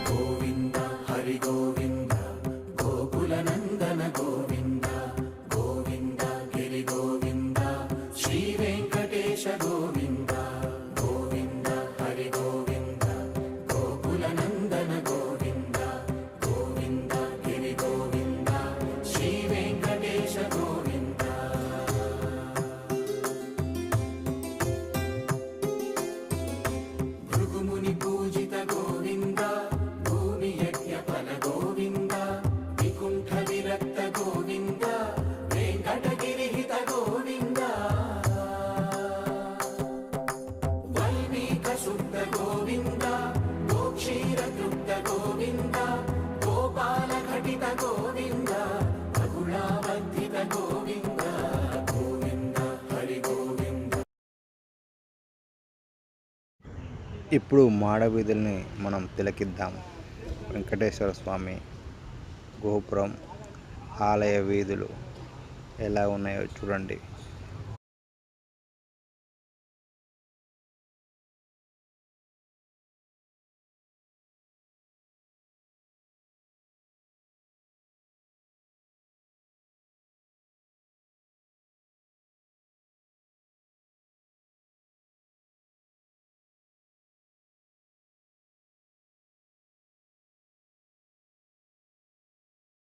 గోవింద హరి గోవింద గోకుల నందన గోవింద గోవింద గిరి గోవింద శ్రీ వెంకటేశ గోవింద గోవింద హరి గోవింద గోకుల నందన గోవింద గోవింద గిరి గోవింద శ్రీ వెంకటేశ గోవింద. భృగుముని పూజిత గోవింద భూమి యజ్ఞ ఫల గోవింద వికుంఠ విరక్త గోవింద వెంకటగిరిహిత గోవింద వైమీక శుద్ధ గోవింద గోక్షీర తృప్త గోవింద గోపాల ఘటిత గోవింద రఘుళావర్ధిత గోవింద గోవింద హరి గోవింద. ఇప్పుడు మాడవీధుల్ని మనం తిలకిద్దాం. వెంకటేశ్వర స్వామి గోపురం, ఆలయ వీధులు ఎలా ఉన్నాయో చూడండి.